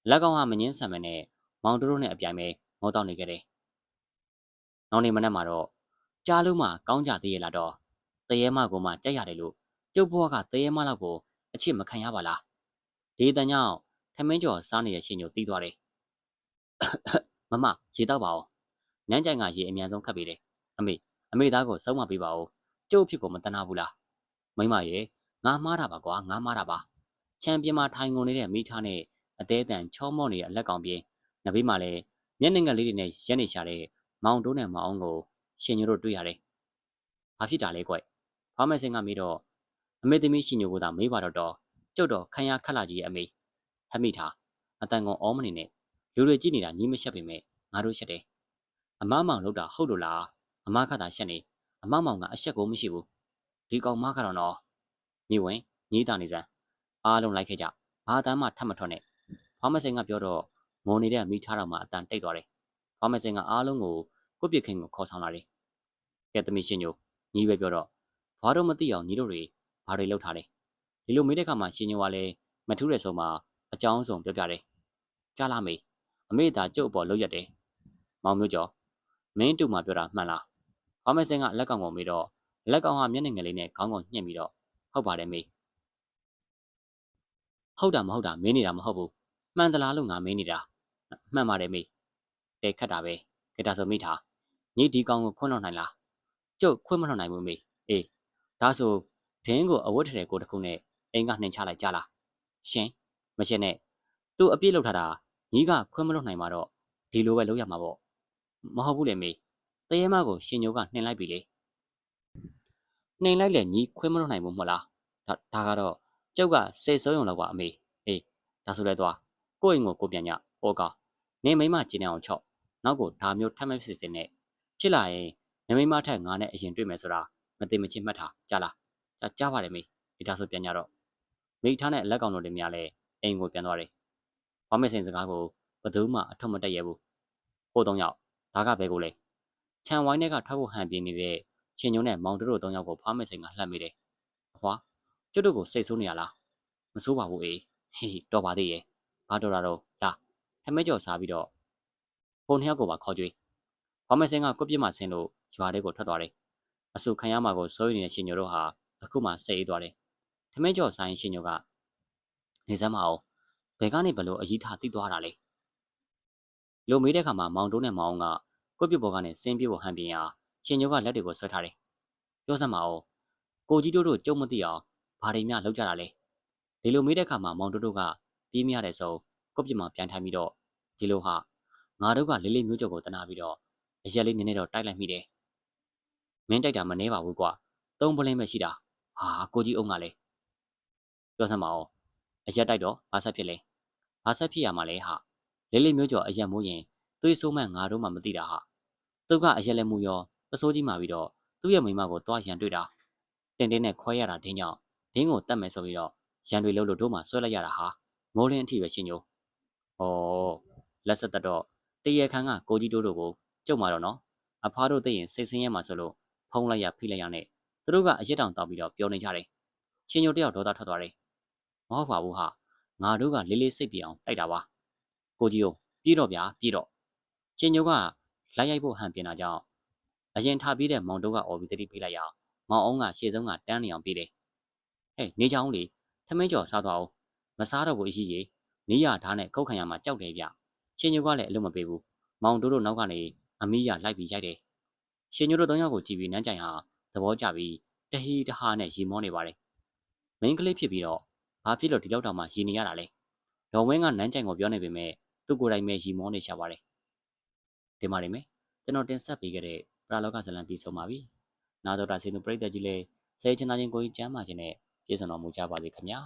လက်ကောင်ကမငင်းဆန်မနဲ့မောင်တို့နဲ့အပြိုင်ပဲငေါတောက်နေခဲ့တယ်နောက်နေ့မနက်မှာတော့ကြားလုံးမှာကောင်းကြသေးရဲ့လားတော့တရေမကိုမှကြက်ရတယ်လို့ကျုပ်ဘွားကတရေမလောက်ကိုအချစ်မခံရပါလားဒီတန်ကြောင့်ထမင်းကျော်စားနေတဲ့ရှင်ညိုတီးသွားတယ်မမရေတောက်ပါဦးနန်းကြိုင်ကရေအမြန်ဆုံးခတ်ပေးတယ်အမေသားကိုစုံမပေးပါဦးကျုပ်ဖြစ်ကိုမတနာဘူးလားမိမရေငါမှားတာပါကွာငါမှားတာပါချန်ပီယံမှာထိုင်ကုန်နေတဲ့မိထားနဲ့အသေးတန်ချောမော့နေတဲ့အလက်ကောင်ပြင်းနဘေးမှာလည်းမျက်နှာငယ်လေးတွေနဲ့ရက်နေရှာတဲ့မောင်တိုးနဲ့မောင်အောင်ကိုရှင်ညိုတို့တွေ့ရတယ်။ဘာဖြစ်တာလဲကွ။ဖောင်းမစင်ကမေးတော့အမေသမီးရှင်ညိုကသာမေးပါတော့ကျုပ်တော့ခန်းရခက်လာကြီးရဲ့အမေထမိထားအတန်ကောင်အောမနေနဲ့လူတွေကြည့်နေတာညီးမရှက်ပေမဲ့ငါတို့ရှက်တယ်။အမမောင်လောက်တာဟုတ်လို့လားအမခတာရှက်နေအမမောင်ကအရှက်ကိုမရှိဘူး။ဒီကောင်မကတော့နော်မိဝင်ညီးတာနေစမ်းအားလုံးလိုက်ခဲ့ကြဘာတမ်းမှထပ်မထွက်နဲ့ဖောင်းမစင်ကပြောတော့ငုံနေတဲ့မိထားတော်မှာအတန်တိတ်သွားတယ်။ဖောင်းမစင်ကအားလုံးကိုကိုပြစ်ခင်ကိုခေါ်ဆောင်လာတယ်။ကဲသမီးရှင်ညိုညီပဲပြောတော့ဘာတော့မသိအောင်ညီတို့တွေဘာတွေလုပ်ထားလဲ။ဒီလိုမေးတဲ့အခါမှာရှင်ညိုကလည်းမထူးတဲ့ဆိုမှအကြောင်းစုံပြောပြတယ်။ကြားလားမေအမေသာကျုပ်အပေါ်လောက်ရက်တယ်။မောင်မျိုးကျော်မင်းတူမှပြောတာမှန်လား။ဖောင်းမစင်ကလက်ကောင်ကိုမေးတော့လက်ကောင်ကမျက်နှာငယ်လေးနဲ့ခေါင်းကောင်ညှက်ပြီးတော့ဟုတ်ပါတယ်မေဟုတ်တာမဟုတ်တာမင်းနေတာမဟုတ်ဘူးမှန်သလားလို့ငါမင်းနေတာမှန်ပါတယ်မေတဲခတ်တာပဲခေတ္တဆိုမိထားညီဒီကောင်ကိုခွန်းလွှတ်နိုင်လားကျုပ်ခွန်းမလွှတ်နိုင်ဘူးမေအေးဒါဆိုဒင်းကိုအဝတ်ထည်ကိုတခုနဲ့အိမ်ကနှင်ချလိုက်ကြလားရှင်မရှင်းနဲ့သူ့အပြစ်လောက်ထားတာညီကခွန်းမလွှတ်နိုင်မှာတော့ဒီလိုပဲလုပ်ရမှာပေါ့မဟုတ်ဘူးလေမေတရေမကိုရှင်ညိုကနှင်လိုက်ပြီလေနှင်လိုက်လေညီခွန်းမလွှတ်နိုင်ဘူးမဟုတ်လားဒါကတော့ကျုပ်ကစိတ်ဆိုးရုံလောက်ပါအမေအေးဒါဆိုလဲသွားကိုယ့်အိမ်ကိုပြန်ညဟောကောင်နေမိမကျင်းအောင်ချော့နောက်ကိုဒါမျိုးထပ်မဖြစ်စေနဲ့ဖြစ်လာရင်နေမိမထက်ငါနဲ့အရင်တွေ့မယ်ဆိုတာမသိမချင်းမှတ်ထားကြားလားကြားပါတယ်မေဒီဒါဆိုပြန်ညတော့မိထားနဲ့လက်ကောင်တို့တွေများလဲအိမ်ကိုပြန်သွားတယ်ဘာမစင်စကားကိုဘသူမှအထွတ်မတက်ရဘူးဟို၃ယောက်ဒါကဘဲကိုလဲခြံဝိုင်းထဲကထွက်ဖို့ဟန်ပြင်းနေတဲ့ရှင်ညုံနဲ့မောင်တို့၃ယောက်ကိုဖားမစင်ကလှမ်းမိတယ်အဖွာကျွတ်တို့ကိုစိတ်ဆိုးနေရလားမဆိုးပါဘူးအေးဟေးတော်ပါသေးရဲ့ဘာတော်တာတော့လာထမဲကြော်စားပြီးတော့ဟိုနှစ်ယောက်ကိုပါခေါ်ကြွေးဘာမစင်ကကိုပြစ်မှဆင်းလို့ရွာထဲကိုထွက်သွားတယ်အဆူခံရမှာကိုစိုးရိမ်နေတဲ့ရှင်ညိုတို့ဟာအခုမှစိတ်အေးသွားတယ်ထမဲကြော်ဆိုင်ရှင်ညိုကနေစမ်းမအောင်ဘယ်ကနေဘလို့အကြီးထားတိသွားတာလဲလိုမေးတဲ့ခါမှာမောင်တိုးနဲ့မောင်အောင်ကကိုပြစ်ပေါ်ကနေဆင်းပြေးဖို့ဟန်ပြင်းရာရှင်ညိုကလက်တွေကိုဆွဲထားတယ်ပြောစမ်းမအောင်ကိုကြီးတို့ကြုံမသိအောင်ဘာတွေများလောက်ကြတာလဲဒီလိုမေးတဲ့ခါမှာမောင်တို့ကပြေးမရတဲ့ဆိုကိုပြစ်မှာပြန်ထိုင်ပြီးတော့ဒီလိုဟာငါတို့ကလေးလေးမျိုးကျော်ကိုတနာပြီးတော့အရက်လေးနည်းနည်းတော့တိုက်လိုက်မိတယ်မင်းတိုက်တာမနှဲပါဘူးကွာသုံးပလင်းပဲရှိတာဟာကိုကြီးအုံးကလည်းပြောစမ်းပါဦးအရက်တိုက်တော့ဘာဆက်ဖြစ်လဲဘာဆက်ဖြစ်ရမှာလဲဟာလေးလေးမျိုးကျော်အရက်မိုးရင်သွေးဆိုးမှငါတို့မှမသိတာဟာသူကအရက်လက်မှုရောပစိုးကြီးမှပြီးတော့သူ့ရဲ့မိမကိုတွားရန်တွေ့တာတင်တင်းနဲ့ခွဲရတာဒင်းကြောင့်ဒင်းကိုတတ်မယ်ဆိုပြီးတော့ရန်တွေလို့တို့မှဆွဲလိုက်ရတာဟာမိုးလင်းအထိပဲရှင်ညိုဩလက်ဆက်သက်တော့တရေခန်းကကိုကြီးတို့ကိုကျုံမာတော့နော်အဖွားတို့သိရင်စိတ်ဆင်းရဲမှာဆိုလို့ဖုံးလိုက်ရဖိလိုက်ရနဲ့သူတို့ကအရက်တောင်တောက်ပြီးတော့ပြောနေကြတယ်ရှင်ညိုတယောက်ဒေါသထွက်သွားတယ်မဟုတ်ပါဘူးဟာငါတို့ကလေးလေးစိတ်ပြေအောင်တိုက်တာပါကိုကြီးကိုပြေးတော့ဗျာပြေးတော့ရှင်ညိုကလိုက်ရိုက်ဖို့ဟန်ပြင်တာကြောင့်အရင်ထားပြီးတဲ့မောင်တို့ကအော်ပြီးတတိပေးလိုက်ရအောင်မောင်အောင်ကရှေ့ဆုံးကတန်းနေအောင်ပြေးတယ်ဟဲ့နေချောင်းလေထမင်းကျော်စားသွားအောင်မစားတော့ဘူးအရှိကြီးနီးရဓာတ်နဲ့ခုတ်ခံရမှာကြောက်တယ်ဗျရှင်ညိုကလည်းအလုပ်မပေးဘူးမောင်တို့နောက်ကနေအမီးရလိုက်ပြီးရိုက်တယ်ရှင်ညိုတို့၃ယောက်ကိုကြည့်ပြီးနန်းကြိုင်ဟာသဘောကျပြီးတဟီတဟာနဲ့ရီမောနေပါတယ်မင်းကလေးဖြစ်ပြီးတော့ဘာဖြစ်လို့ဒီလောက်တောင်မှရီနေရတာလဲဒေါ်ဝင်းကနန်းကြိုင်ကိုပြောနေပေမဲ့သူ့ကိုယ်တိုင်ပဲရီမောနေရှာပါတယ်ဒီမှာနေမယ်ကျွန်တော်တင်ဆက်ပေးခဲ့တဲ့ပရာလောကဇလံပြီးဆုံးပါပြီနာတော်တာစင်သူပရိသတ်ကြီးလည်းဆဲချင်သားချင်းကိုကြီးကျမ်းမာခြင်းနဲ့ပြည့်စုံတော်မူကြပါစေခင်ဗျာ